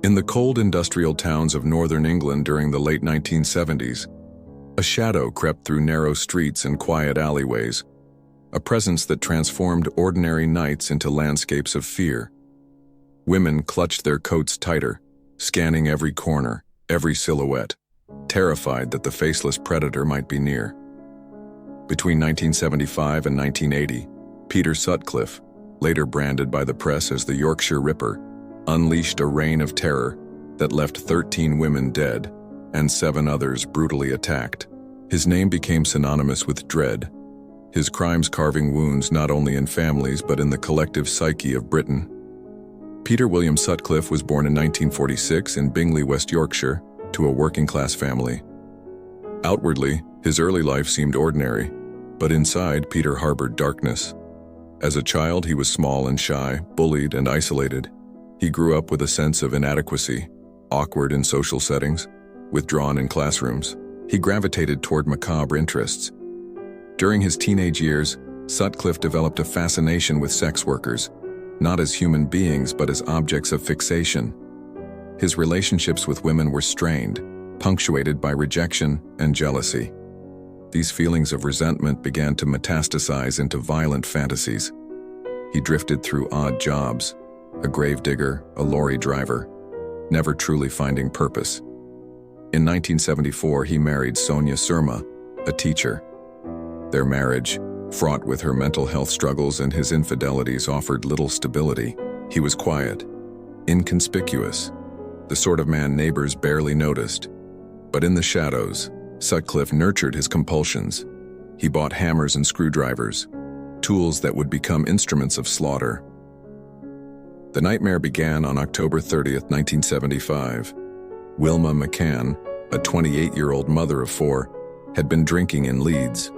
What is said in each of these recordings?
In the cold industrial towns of northern England during the late 1970s, a shadow crept through narrow streets and quiet alleyways, a presence that transformed ordinary nights into landscapes of fear. Women clutched their coats tighter, scanning every corner, every silhouette, terrified that the faceless predator might be near. Between 1975 and 1980, Peter Sutcliffe, later branded by the press as the Yorkshire Ripper, unleashed a reign of terror that left 13 women dead and 7 others brutally attacked. His name became synonymous with dread, his crimes carving wounds not only in families but in the collective psyche of Britain. Peter William Sutcliffe was born in 1946 in Bingley, West Yorkshire, to a working-class family. Outwardly, his early life seemed ordinary, but inside Peter harbored darkness. As a child, he was small and shy, bullied and isolated. He grew up with a sense of inadequacy, awkward in social settings, withdrawn in classrooms. He gravitated toward macabre interests. During his teenage years, Sutcliffe developed a fascination with sex workers, not as human beings but as objects of fixation. His relationships with women were strained, punctuated by rejection and jealousy. These feelings of resentment began to metastasize into violent fantasies. He drifted through odd jobs, a gravedigger, a lorry driver, never truly finding purpose. In 1974, he married Sonia Surma, a teacher. Their marriage, fraught with her mental health struggles and his infidelities, offered little stability. He was quiet, inconspicuous, the sort of man neighbors barely noticed. But in the shadows, Sutcliffe nurtured his compulsions. He bought hammers and screwdrivers, tools that would become instruments of slaughter. The nightmare began on October 30th, 1975. Wilma McCann, a 28-year-old mother of 4, had been drinking in Leeds.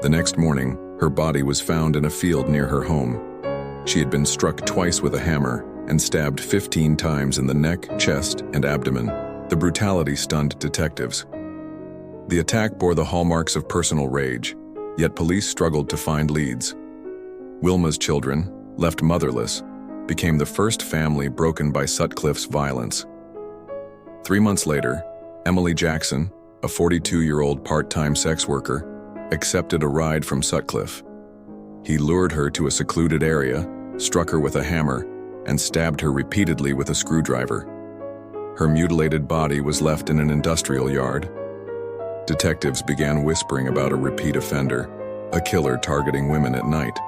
The next morning, her body was found in a field near her home. She had been struck twice with a hammer and stabbed 15 times in the neck, chest, and abdomen. The brutality stunned detectives. The attack bore the hallmarks of personal rage, yet police struggled to find leads. Wilma's children, left motherless, became the first family broken by Sutcliffe's violence. 3 months later, Emily Jackson, a 42-year-old part-time sex worker, accepted a ride from Sutcliffe. He lured her to a secluded area, struck her with a hammer, and stabbed her repeatedly with a screwdriver. Her mutilated body was left in an industrial yard. Detectives began whispering about a repeat offender, a killer targeting women at night.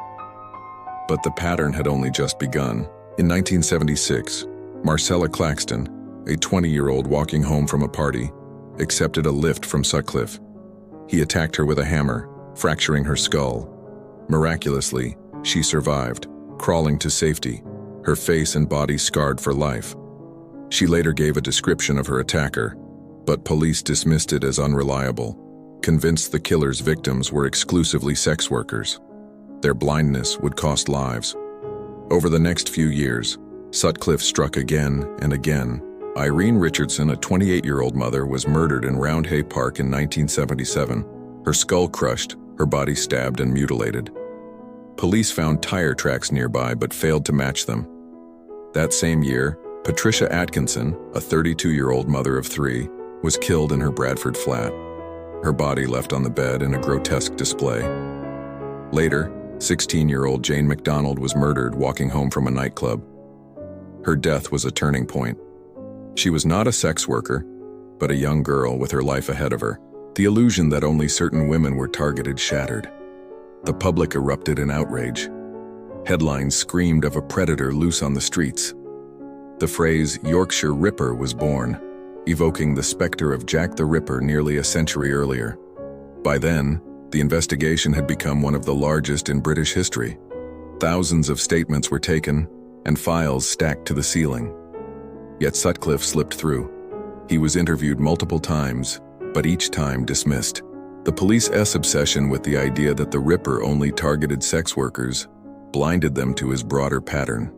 But the pattern had only just begun. In 1976, Marcella Claxton, a 20-year-old walking home from a party, accepted a lift from Sutcliffe. He attacked her with a hammer, fracturing her skull. Miraculously, she survived, crawling to safety, her face and body scarred for life. She later gave a description of her attacker, but police dismissed it as unreliable, convinced the killer's victims were exclusively sex workers. Their blindness would cost lives. Over the next few years, Sutcliffe struck again and again. Irene Richardson, a 28-year-old mother, was murdered in Roundhay Park in 1977, her skull crushed, her body stabbed and mutilated. Police found tire tracks nearby but failed to match them. That same year, Patricia Atkinson, a 32-year-old mother of 3, was killed in her Bradford flat, her body left on the bed in a grotesque display. Later, 16-year-old Jane McDonald was murdered walking home from a nightclub. Her death was a turning point. She was not a sex worker, but a young girl with her life ahead of her. The illusion that only certain women were targeted shattered. The public erupted in outrage. Headlines screamed of a predator loose on the streets. The phrase Yorkshire Ripper was born, evoking the specter of Jack the Ripper nearly a century earlier. By then, the investigation had become one of the largest in British history. Thousands of statements were taken, and files stacked to the ceiling. Yet Sutcliffe slipped through. He was interviewed multiple times, but each time dismissed. The police's obsession with the idea that the Ripper only targeted sex workers blinded them to his broader pattern.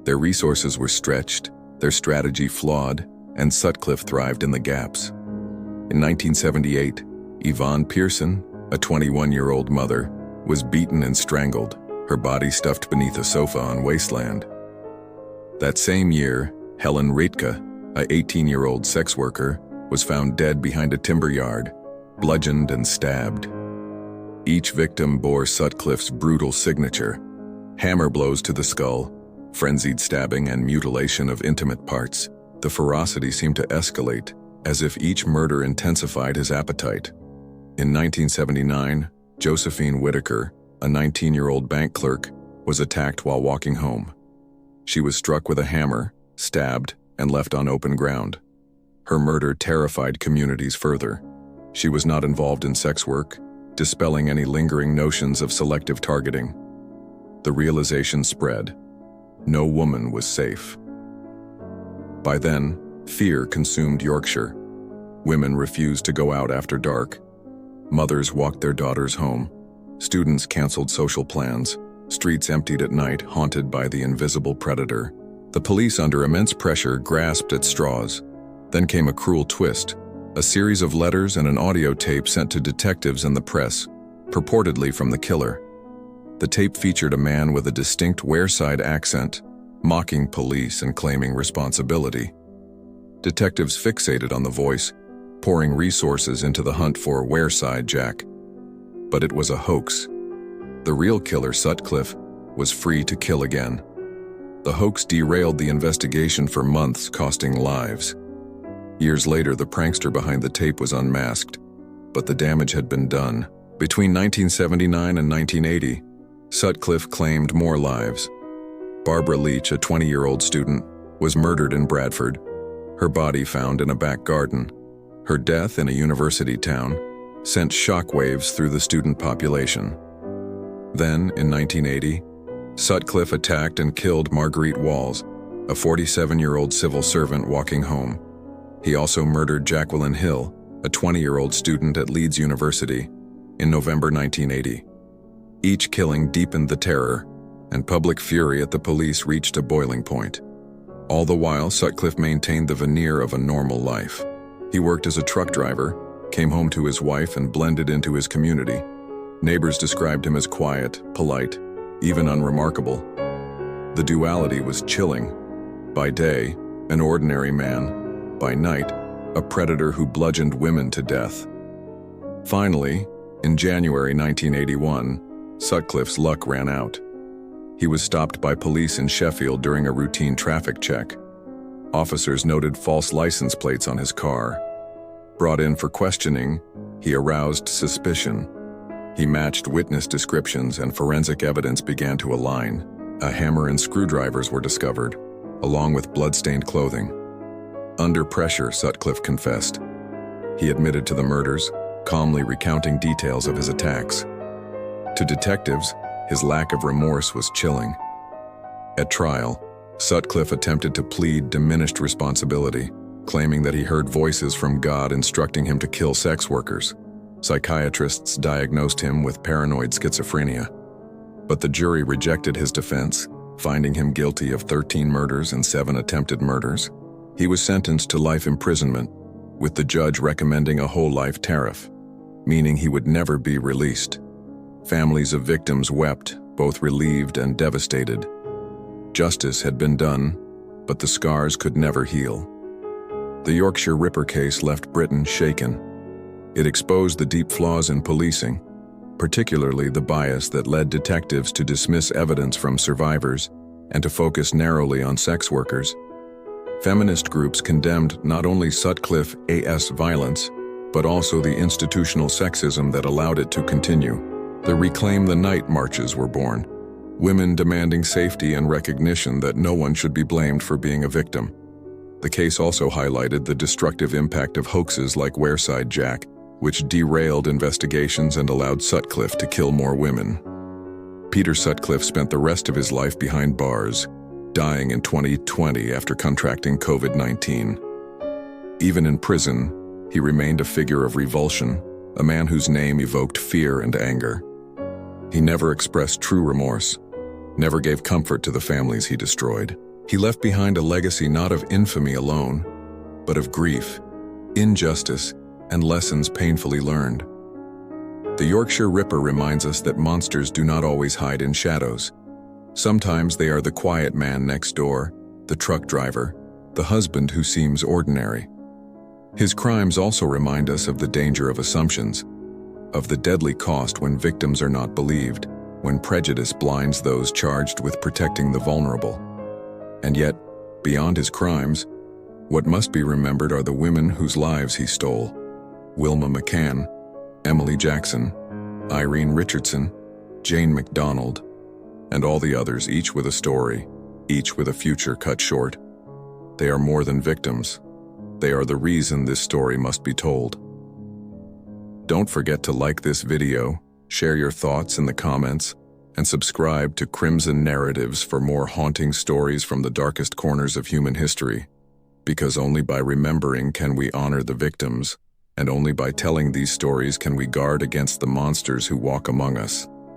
Their resources were stretched, their strategy flawed, and Sutcliffe thrived in the gaps. In 1978, Yvonne Pearson, a 21-year-old mother, was beaten and strangled, her body stuffed beneath a sofa on Wasteland. That same year, Helen Rittke, a 18-year-old sex worker, was found dead behind a timber yard, bludgeoned and stabbed. Each victim bore Sutcliffe's brutal signature: hammer blows to the skull, frenzied stabbing, and mutilation of intimate parts. The ferocity seemed to escalate, as if each murder intensified his appetite. In 1979, Josephine Whitaker, a 19-year-old bank clerk, was attacked while walking home. She was struck with a hammer, stabbed, and left on open ground. Her murder terrified communities further. She was not involved in sex work, dispelling any lingering notions of selective targeting. The realization spread: no woman was safe. By then, fear consumed Yorkshire. Women refused to go out after dark. Mothers walked their daughters home. Students canceled social plans. Streets emptied at night, haunted by the invisible predator. The police, under immense pressure, grasped at straws. Then came a cruel twist: a series of letters and an audio tape sent to detectives and the press, purportedly from the killer. The tape featured a man with a distinct Wearside accent, mocking police and claiming responsibility. Detectives fixated on the voice, pouring resources into the hunt for Wearside Jack. But it was a hoax. The real killer, Sutcliffe, was free to kill again. The hoax derailed the investigation for months, costing lives. Years later, the prankster behind the tape was unmasked, but the damage had been done. Between 1979 and 1980, Sutcliffe claimed more lives. Barbara Leach, a 20-year-old student, was murdered in Bradford, her body found in a back garden. Her death in a university town sent shockwaves through the student population. Then, in 1980, Sutcliffe attacked and killed Marguerite Walls, a 47-year-old civil servant walking home. He also murdered Jacqueline Hill, a 20-year-old student at Leeds University, in November 1980. Each killing deepened the terror, and public fury at the police reached a boiling point. All the while, Sutcliffe maintained the veneer of a normal life. He worked as a truck driver, came home to his wife, and blended into his community. Neighbors described him as quiet, polite, even unremarkable. The duality was chilling. By day, an ordinary man; by night, a predator who bludgeoned women to death. Finally, in January 1981, Sutcliffe's luck ran out. He was stopped by police in Sheffield during a routine traffic check. Officers noted false license plates on his car. Brought in for questioning, he aroused suspicion. He matched witness descriptions and forensic evidence began to align. A hammer and screwdrivers were discovered, along with blood-stained clothing. Under pressure, Sutcliffe confessed. He admitted to the murders, calmly recounting details of his attacks. To detectives, his lack of remorse was chilling. At trial, Sutcliffe attempted to plead diminished responsibility, claiming that he heard voices from God instructing him to kill sex workers. Psychiatrists diagnosed him with paranoid schizophrenia. But the jury rejected his defense, finding him guilty of 13 murders and 7 attempted murders. He was sentenced to life imprisonment, with the judge recommending a whole-life tariff, meaning he would never be released. Families of victims wept, both relieved and devastated. Justice had been done, but the scars could never heal. The Yorkshire Ripper case left Britain shaken. It exposed the deep flaws in policing, particularly the bias that led detectives to dismiss evidence from survivors and to focus narrowly on sex workers. Feminist groups condemned not only Sutcliffe's violence, but also the institutional sexism that allowed it to continue. The Reclaim the Night marches were born, women demanding safety and recognition that no one should be blamed for being a victim. The case also highlighted the destructive impact of hoaxes like Wearside Jack, which derailed investigations and allowed Sutcliffe to kill more women. Peter Sutcliffe spent the rest of his life behind bars, dying in 2020 after contracting COVID-19. Even in prison, he remained a figure of revulsion, a man whose name evoked fear and anger. He never expressed true remorse, never gave comfort to the families he destroyed. He left behind a legacy not of infamy alone, but of grief, injustice, and lessons painfully learned. The Yorkshire Ripper reminds us that monsters do not always hide in shadows. Sometimes they are the quiet man next door, the truck driver, the husband who seems ordinary. His crimes also remind us of the danger of assumptions, of the deadly cost when victims are not believed, when prejudice blinds those charged with protecting the vulnerable. And yet, beyond his crimes, what must be remembered are the women whose lives he stole: Wilma McCann, Emily Jackson, Irene Richardson, Jane MacDonald, and all the others, each with a story, each with a future cut short. They are more than victims. They are the reason this story must be told. Don't forget to like this video, share your thoughts in the comments, and subscribe to Crimson Narratives for more haunting stories from the darkest corners of human history. Because only by remembering can we honor the victims, and only by telling these stories can we guard against the monsters who walk among us.